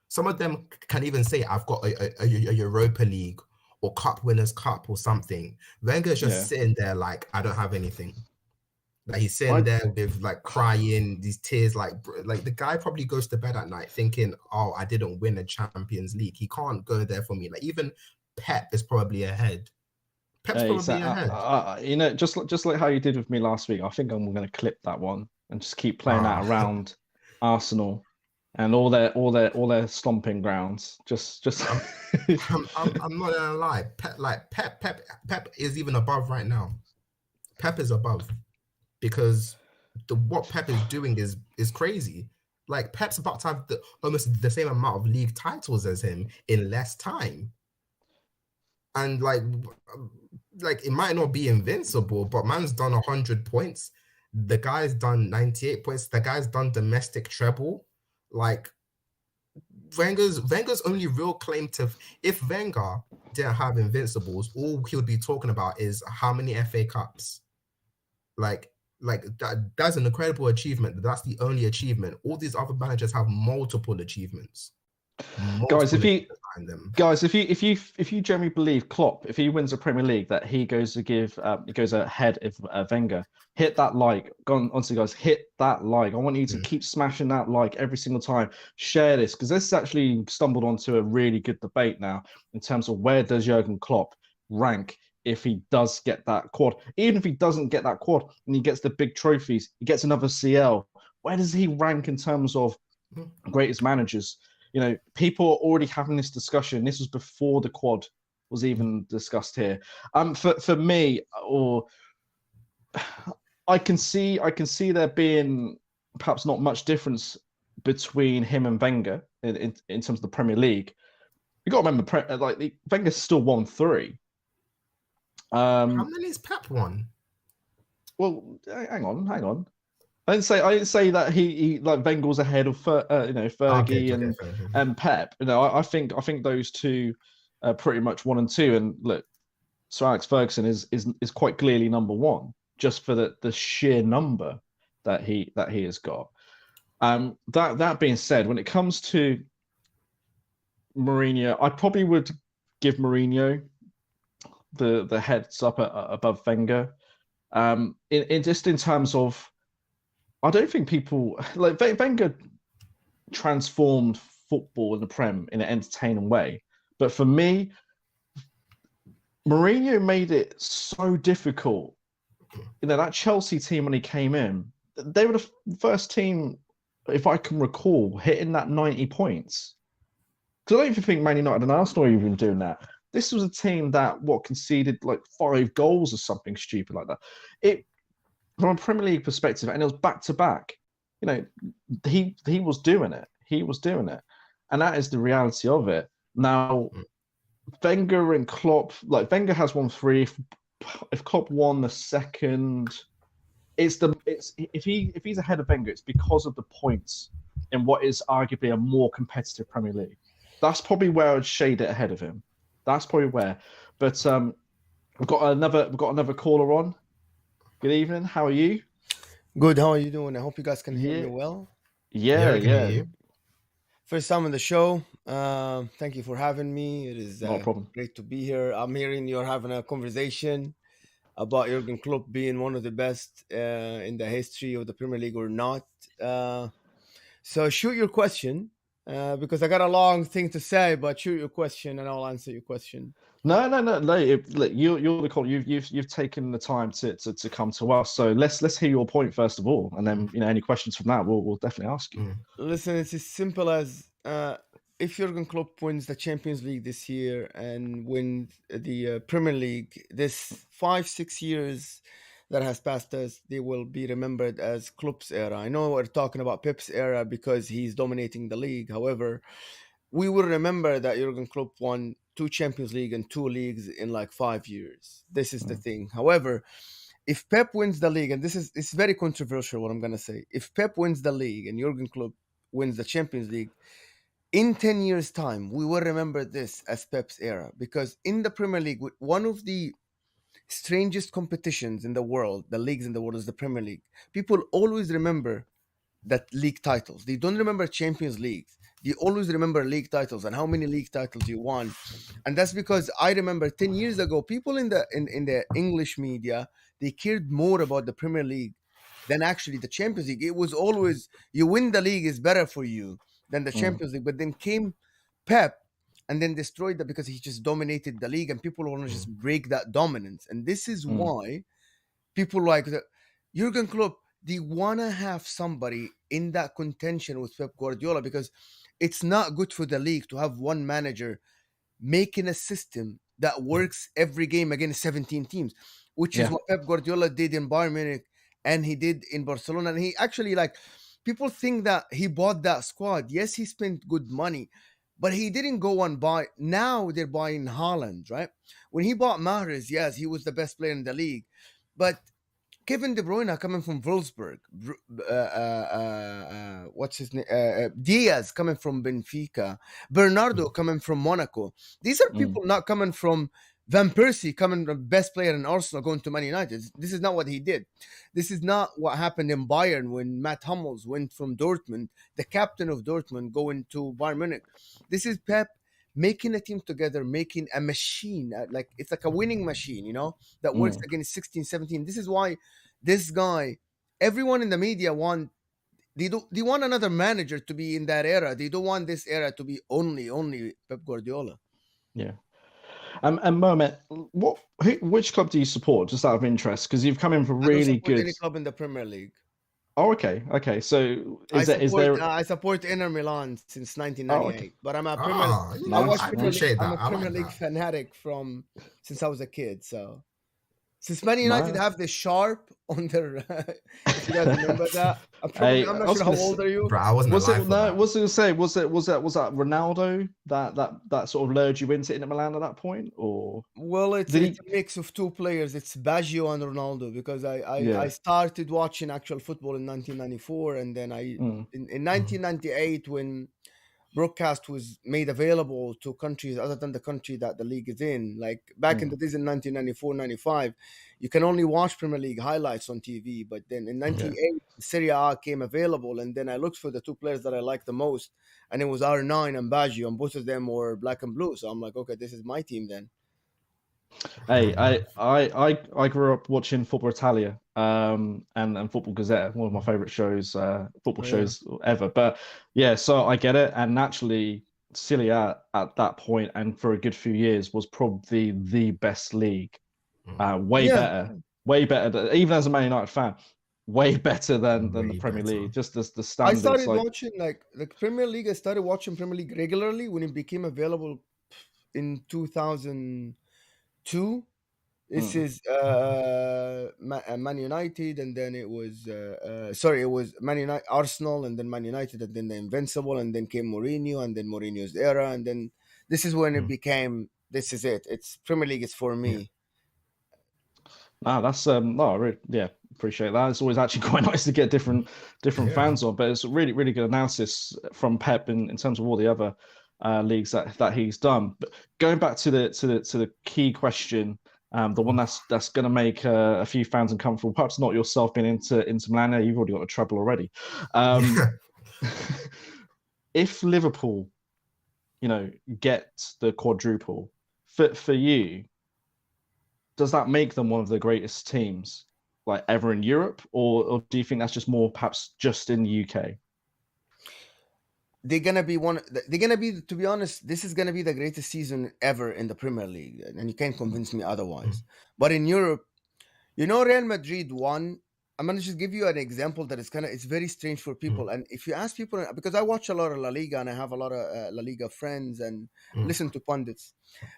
Some of them can even say I've got a Europa League or Cup Winners' Cup or something. Wenger's just sitting there like I don't have anything. Like he's sitting there with like crying, these tears, like the guy probably goes to bed at night thinking, "Oh, I didn't win a Champions League." He can't go there for me. Like even Pep is probably ahead. Pep's probably ahead. You know, just like how you did with me last week. I think I'm going to clip that one and just keep playing that around Arsenal and all their stomping grounds. Just. I'm not gonna lie. Pep is even above right now. Pep is above because what Pep is doing is crazy. Like Pep's about to have almost the same amount of league titles as him in less time, and like it might not be invincible, but man's done 100 points. The guy's done 98 points. The guy's done domestic treble. Like Wenger's only real claim to, if Wenger didn't have invincibles, all he would be talking about is how many FA Cups. Like that's an incredible achievement. That's the only achievement. All these other managers have multiple achievements. Guys, if you generally believe Klopp, if he wins the Premier League, that he goes ahead of Wenger, hit that like. Honestly, guys, hit that like. I want you to keep smashing that like every single time. Share this because this has actually stumbled onto a really good debate now in terms of where does Jurgen Klopp rank if he does get that quad. Even if he doesn't get that quad and he gets the big trophies, he gets another CL. Where does he rank in terms of greatest managers? You know, people are already having this discussion. This was before the quad was even discussed here. For me, or I can see there being perhaps not much difference between him and Wenger in terms of the Premier League. You got to remember, Wenger's still won 3. How many has Pep won? Well, hang on. I didn't say that he like Wenger's ahead of Fergie and Pep. You know, I think those two are pretty much 1 and 2. And look, Sir Alex Ferguson is quite clearly number 1 just for the sheer number that he has got. That being said, when it comes to Mourinho, I probably would give Mourinho the heads up above Wenger. In terms of, I don't think people like Wenger transformed football in the Prem in an entertaining way, but for me, Mourinho made it so difficult. You know, that Chelsea team when he came in, they were the first team, if I can recall, hitting that 90 points. Because I don't even think Man United and Arsenal are even doing that. This was a team that conceded like 5 goals or something stupid like that. It, from a Premier League perspective, and it was back to back. You know, he was doing it. He was doing it, and that is the reality of it. Now, Wenger and Klopp, like Wenger has won 3. If Klopp won the second, if he's ahead of Wenger, it's because of the points in what is arguably a more competitive Premier League. That's probably where I would shade it ahead of him. That's probably where. But we've got another caller on. Good evening. How are you? Good. How are you doing? I hope you guys can hear me well. Yeah. First time on the show. Thank you for having me. It is no problem. Great to be here. I'm hearing you're having a conversation about Jurgen Klopp being one of the best in the history of the Premier League or not. So shoot your question because I got a long thing to say, but shoot your question and I'll answer your question. No. You're the caller. You've taken the time to come to us. So let's hear your point first of all, and then any questions from that we'll definitely ask you. Listen, it's as simple as if Jurgen Klopp wins the Champions League this year and wins the Premier League, this 5-6 years that has passed us, they will be remembered as Klopp's era. I know we're talking about Pep's era because he's dominating the league. However, we will remember that Jurgen Klopp won 2 Champions League and 2 leagues in like 5 years. This is the thing. However, if Pep wins the league, and it's very controversial what I'm going to say, if Pep wins the league and Jurgen Klopp wins the Champions League, in 10 years' time, we will remember this as Pep's era. Because in the Premier League, one of the strangest competitions in the world, the leagues in the world, is the Premier League. People always remember that league titles. They don't remember Champions Leagues. They always remember league titles and how many league titles you won. And that's because I remember 10 years ago, people in the English media, they cared more about the Premier League than actually the Champions League. It was always you win the league is better for you than the Champions League. But then came Pep and then destroyed that because he just dominated the league and people want to just break that dominance. And this is why people like Jurgen Klopp, they want to have somebody in that contention with Pep Guardiola because it's not good for the league to have one manager making a system that works every game against 17 teams, which is what Pep Guardiola did in Bayern Munich and he did in Barcelona. And he actually, like, people think that he bought that squad. Yes, he spent good money, but he didn't go and buy. Now they're buying Haaland, right? When he bought Mahrez, yes, he was the best player in the league. But Kevin De Bruyne coming from Wolfsburg, what's his name? Diaz coming from Benfica, Bernardo coming from Monaco. These are people not coming from Van Persie, coming the best player in Arsenal, going to Man United. This is not what he did. This is not what happened in Bayern when Matt Hummels went from Dortmund, the captain of Dortmund, going to Bayern Munich. This is Pep making a team together, making a machine, like it's like a winning machine, you know, that works against 16, 17. This is why this guy, everyone in the media they want another manager to be in that era. They don't want this era to be only Pep Guardiola. Yeah. And Mohamed, which club do you support, just out of interest? Because you've come in for really I don't support good. any club in the Premier League. Oh, okay. So I support Inter Milan since 1998, but I'm a Premier League fanatic since I was a kid. So since Man United have the sharp on their, if you guys remember that, I'm not sure how old are you? Bro, I wasn't alive for that. Was it say was that Ronaldo that sort of lured you into Inter Milan at that point, or? Well, it's a mix of two players. It's Baggio and Ronaldo, because I started watching actual football in 1994, and then in 1998 when broadcast was made available to countries other than the country that the league is in. Like back in the days in 1994-95, you can only watch Premier League highlights on TV. But then in 98, Serie A came available, and then I looked for the two players that I liked the most, and it was R9 and Baggio, and both of them were black and blue. So I'm like, okay, this is my team then. Hey, I grew up watching Football Italia and Football Gazette, one of my favorite shows, football shows ever. But yeah, so I get it. And naturally, Serie A at that point and for a good few years was probably the best league. Way better, even as a Man United fan, way better than the Premier League. Just the standards. I started watching like the Premier League. I started watching Premier League regularly when it became available in 2002. This is Man United, and then it was it was Man United, Arsenal, and then Man United, and then the Invincible, and then came Mourinho, and then Mourinho's era, and then this is when it became. This is it. It's Premier League is for me. That's I really, appreciate that. It's always actually quite nice to get different fans on, but it's a really, really good analysis from Pep in terms of all the other leagues that he's done. But going back to the key question, the one that's going to make a few fans uncomfortable, perhaps not yourself being into Milan. You've already got the treble already. If Liverpool, get the quadruple, for you, does that make them one of the greatest teams like ever in Europe, or do you think that's just more perhaps just in the UK? They're gonna be to be honest, this is gonna be the greatest season ever in the Premier League, and you can't convince me otherwise. But in Europe, Real Madrid won. I'm gonna just give you an example that it's very strange for people. And if you ask people, because I watch a lot of La Liga and I have a lot of La Liga friends and listen to pundits,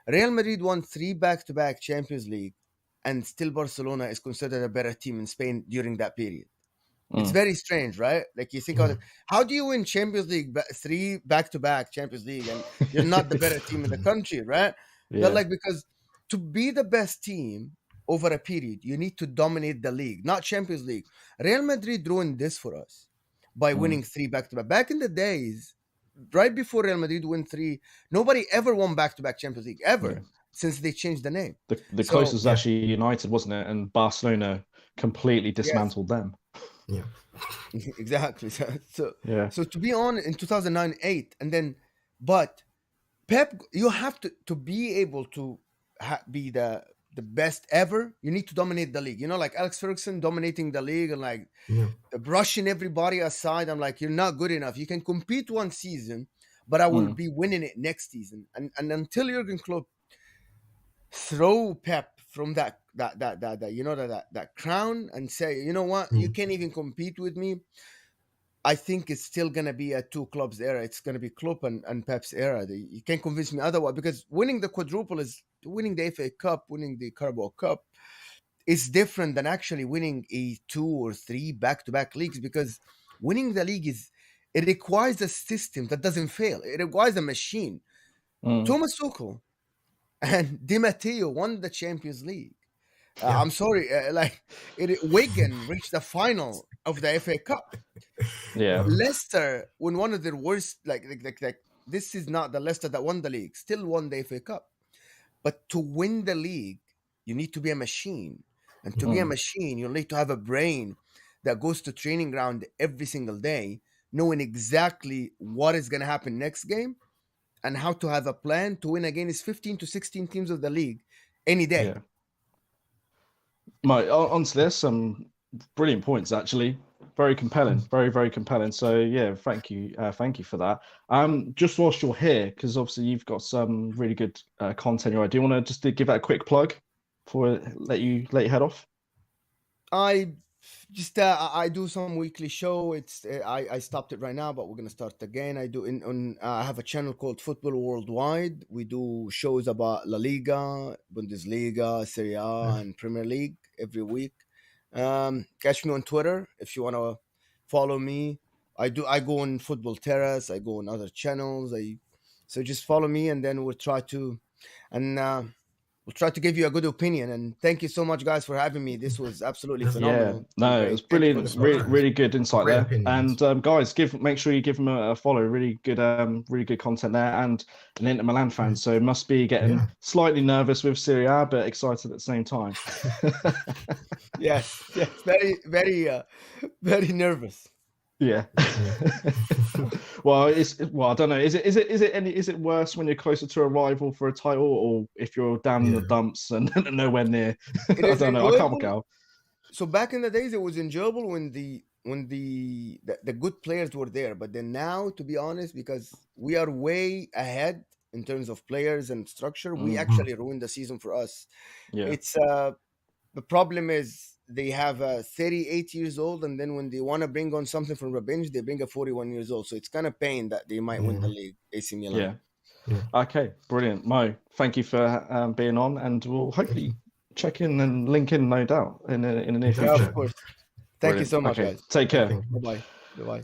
Real Madrid won 3 back-to-back Champions League, and still Barcelona is considered a better team in Spain during that period. It's very strange, right? Like you think of it, how do you win Champions League 3 back-to-back Champions League and you're not the better team in the country, right? Yeah. Like, because to be the best team over a period, you need to dominate the league, not Champions League. Real Madrid ruined this for us by winning 3 back-to-back. Back in the days, right before Real Madrid won 3, nobody ever won back-to-back Champions League ever since they changed the name. The closest was actually United, wasn't it? And Barcelona completely dismantled them. Yeah, exactly. So to be on in 2009-8, and then, but Pep, you have to be able to be the the best ever, you need to dominate the league. You know, like Alex Ferguson dominating the league and like brushing everybody aside. I'm like, you're not good enough. You can compete one season, but I will be winning it next season. And until Jurgen Klopp throw Pep from that you know that crown and say, you know what, you can't even compete with me. I think it's still gonna be a two clubs era. It's gonna be Klopp and Pep's era. You can't convince me otherwise, because winning the quadruple is winning the FA Cup, winning the Carabao Cup is different than actually winning a 2 or 3 back-to-back leagues, because winning the league it requires a system that doesn't fail. It requires a machine. Thomas Tuchel and Di Matteo won the Champions League. I'm sorry, Wigan reached the final of the FA Cup. Yeah. Leicester, when one of their worst, like this is not the Leicester that won the league, still won the FA Cup. But to win the league, you need to be a machine. And to be a machine, you need to have a brain that goes to training ground every single day, knowing exactly what is going to happen next game and how to have a plan to win against 15 to 16 teams of the league any day. Yeah. Mate, honestly, there's some brilliant points, actually. Very compelling, very, very compelling. So, yeah, thank you for that. Just whilst you're here, because obviously you've got some really good content. Do you want to just give that a quick plug before I let you head off? I do some weekly show. I stopped it right now, but we're gonna start again. I have a channel called Football Worldwide. We do shows about La Liga, Bundesliga, Serie A, and Premier League every week. Catch me on Twitter if you want to follow me. I go on Football Terrace. I go on other channels. So just follow me, and then we'll try to give you a good opinion. And thank you so much, guys, for having me. This was absolutely phenomenal. Yeah, no, it was brilliant. Really good insight there. Opinions. And guys, make sure you give them a follow. Really good content there. And an Inter Milan fan, so must be getting slightly nervous with Serie A, but excited at the same time. yes, very, very, very nervous. Yeah. Well, I don't know. Is it worse when you're closer to a rival for a title, or if you're down in the dumps and nowhere near? I don't know. I can't go. So back in the days, it was enjoyable when the good players were there. But then now, to be honest, because we are way ahead in terms of players and structure, we actually ruined the season for us. Yeah. It's the problem is, they have 38 years old, and then when they want to bring on something from the bench, they bring a 41 years old. So it's kind of pain that they might win the league, AC Milan. Yeah. Okay, brilliant. Mo, thank you for being on, and we'll hopefully check in and link in, no doubt, in the near future. Yeah, of course. Thank you so much, guys. Take care. Bye-bye.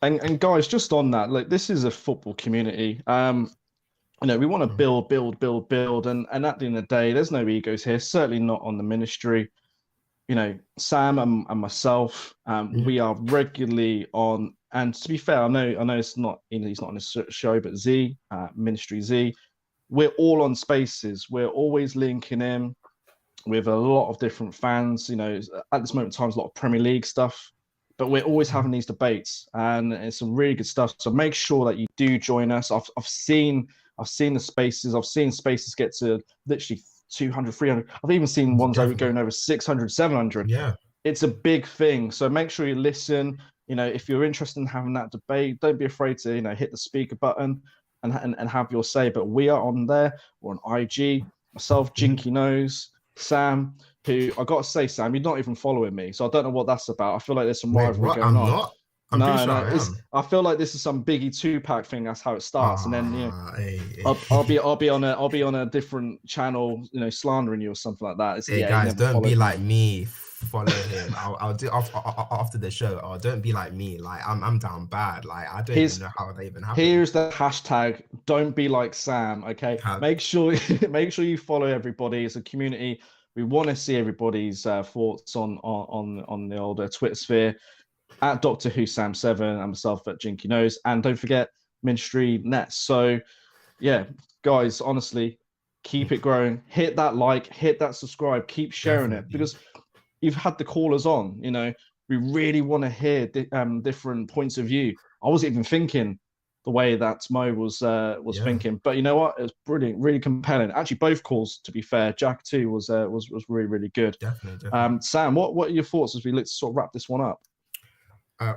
And guys, just on that, like, this is a football community. We want to build, and at the end of the day, there's no egos here. Certainly not on the ministry. Sam and myself, we are regularly on. And to be fair, I know it's not, he's not on this show, but Z, Ministry Z, we're all on Spaces. We're always linking in with a lot of different fans. At this moment in time, there's a lot of Premier League stuff, but we're always having these debates, and it's some really good stuff. So make sure that you do join us. I've seen the Spaces. I've seen Spaces get to literally 200, 300. I've even seen ones going over 600, 700. Yeah. It's a big thing. So make sure you listen. If you're interested in having that debate, don't be afraid to, hit the speaker button and have your say. But we are on there. We're on IG. Myself, Jinky knows, Sam, who I got to say, Sam, you're not even following me. So I don't know what that's about. I feel like there's some rivalry going on. Not? I'm pretty sure I feel like this is some Biggie Tupac thing. That's how it starts, and then I'll be on a different channel, slandering you or something like that. Guys, don't be like me. Follow him. I'll do after the show. Or don't be like me. Like I'm down bad. Like I don't even know how they even happen. Here's the hashtag. Don't be like Sam. Okay. Make sure you follow everybody. It's a community. We want to see everybody's thoughts on the older Twitter sphere. At Doctor Who Sam 7 and myself at Jinky Knows, and don't forget Ministry Nets. So yeah, guys, honestly, keep it growing. Hit that like, hit that subscribe, keep sharing it, because you've had the callers on. We really want to hear different points of view. I was even thinking the way that Mo was thinking. But you know what? It was brilliant, really compelling. Actually, both calls, to be fair. Jack too was really, really good. Definitely. Sam, what are your thoughts as we look to sort of wrap this one up? I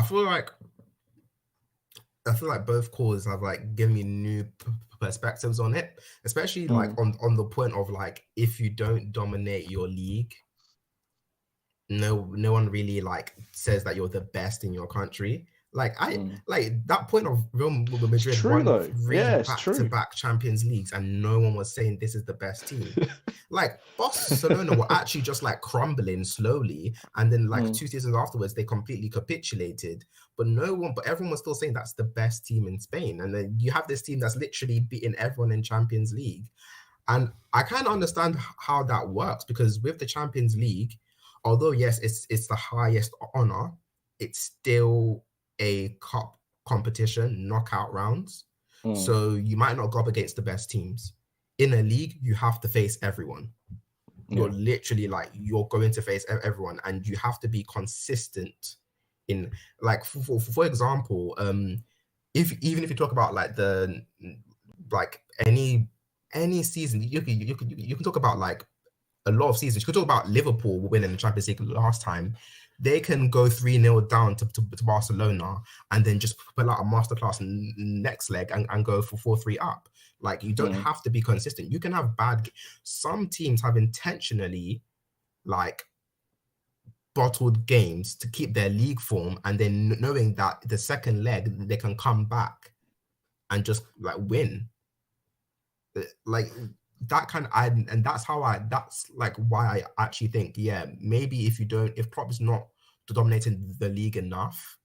feel like both calls have like given me new perspectives on it, especially like on the point of like, if you don't dominate your league, no one really like says that you're the best in your country. Like like that point of Real Madrid won back-to-back Champions Leagues, and no one was saying this is the best team. Like Barcelona were actually just like crumbling slowly, and then like 2 seasons afterwards they completely capitulated. But everyone was still saying that's the best team in Spain, and then you have this team that's literally beating everyone in Champions League. And I kind of understand how that works, because with the Champions League, although yes, it's the highest honor, it's still a cup competition, knockout rounds. So you might not go up against the best teams. In a league, you have to face everyone. You're literally like, you're going to face everyone, and you have to be consistent in like, for example, even if you talk about like the like any season, you can talk about like a lot of seasons. You could talk about Liverpool winning the Champions League last time. They can go 3-0 down to Barcelona and then just put out a masterclass next leg and go for 4-3 up. Like, you don't have to be consistent. You can have some teams have intentionally like bottled games to keep their league form, and then knowing that the second leg they can come back and just like win. Like that kind of, and that's like why I actually think, maybe if Klopp is not dominating the league enough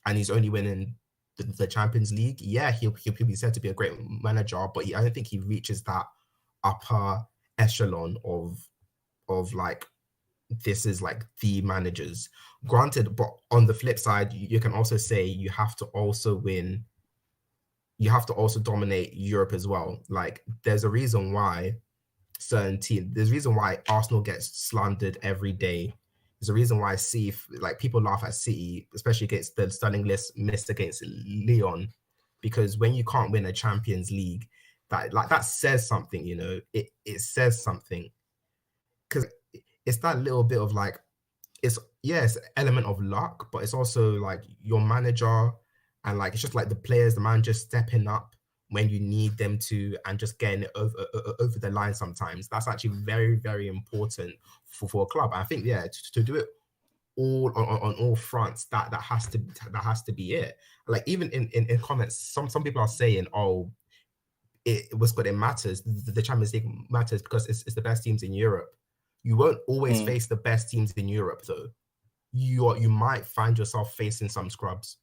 and he's only winning the Champions League, he'll be said to be a great manager, but I don't think he reaches that upper echelon of like, this is like the managers. Granted, but on the flip side, you can also say you have to also dominate Europe as well. Like, there's a reason why there's a reason why Arsenal gets slandered every day. There's a reason why like people laugh at City, especially against the stunning miss against Lyon, because when you can't win a Champions League, that says something, you know. It says something, because it's that little bit of like, it's an element of luck, but it's also like your manager, and like, it's just like the manager stepping up when you need them to, and just getting it over the line sometimes. That's actually very, very important for a club. And I think, to do it all on all fronts, that has to be it. Like, even in comments, some people are saying, it was good, it matters. The Champions League matters because it's the best teams in Europe. You won't always face the best teams in Europe, though. You might find yourself facing some scrubs.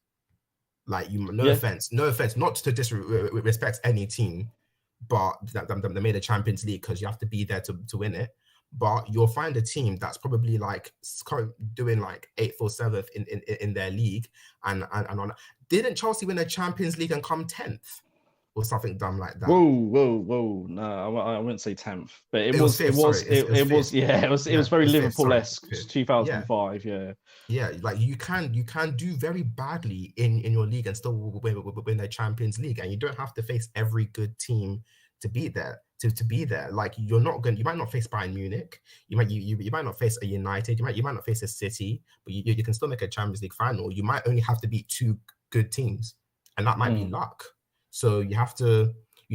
Like, no offense, not to disrespect any team, but that made a Champions League, because you have to be there to win it. But you'll find a team that's probably like doing like 8th or 7th in their league, and on. Didn't Chelsea win a Champions League and come 10th? Or something dumb like that. Whoa! No, I wouldn't say 10th, but it was very Liverpool-esque. 2005, like you can do very badly in your league and still win a Champions League, and you don't have to face every good team to be there. To be there, like, you might not face Bayern Munich, you might not face a United, you might not face a City, but you can still make a Champions League final. You might only have to beat 2 good teams, and that might be luck. So you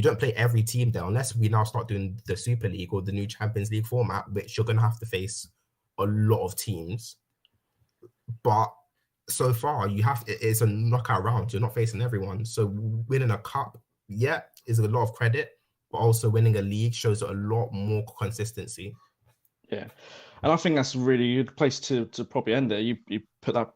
don't play every team there, unless we now start doing the Super League or the new Champions League format, which you're going to have to face a lot of teams. But so far, it's a knockout round. You're not facing everyone. So winning a cup, is a lot of credit, but also winning a league shows a lot more consistency. Yeah, and I think that's a really good place to probably end it. You put that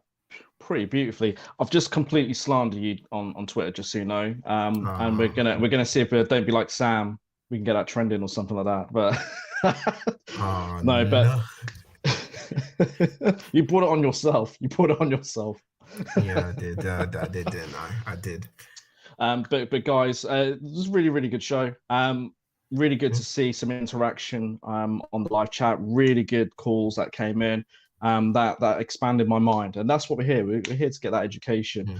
pretty beautifully. I've just completely slandered you on Twitter, just so you know. And we're gonna see if Don't Be Like Sam, we can get that trending or something like that. But no. You brought it on yourself. Yeah, I did. I did, didn't I? I did. But guys, this was a really, really good show. Really good to see some interaction on the live chat. Really good calls that came in. That expanded my mind, and that's what we're here. We're here to get that education.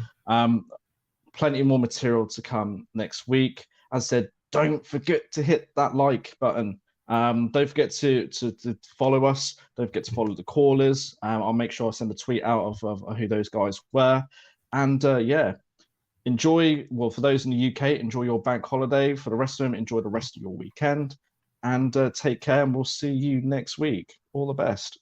plenty more material to come next week. As I said, don't forget to hit that like button. Don't forget to follow us. Don't forget to follow the callers. I'll make sure I send a tweet out of who those guys were. And yeah, enjoy. Well, for those in the UK, enjoy your bank holiday. For the rest of them, enjoy the rest of your weekend. And take care. And we'll see you next week. All the best.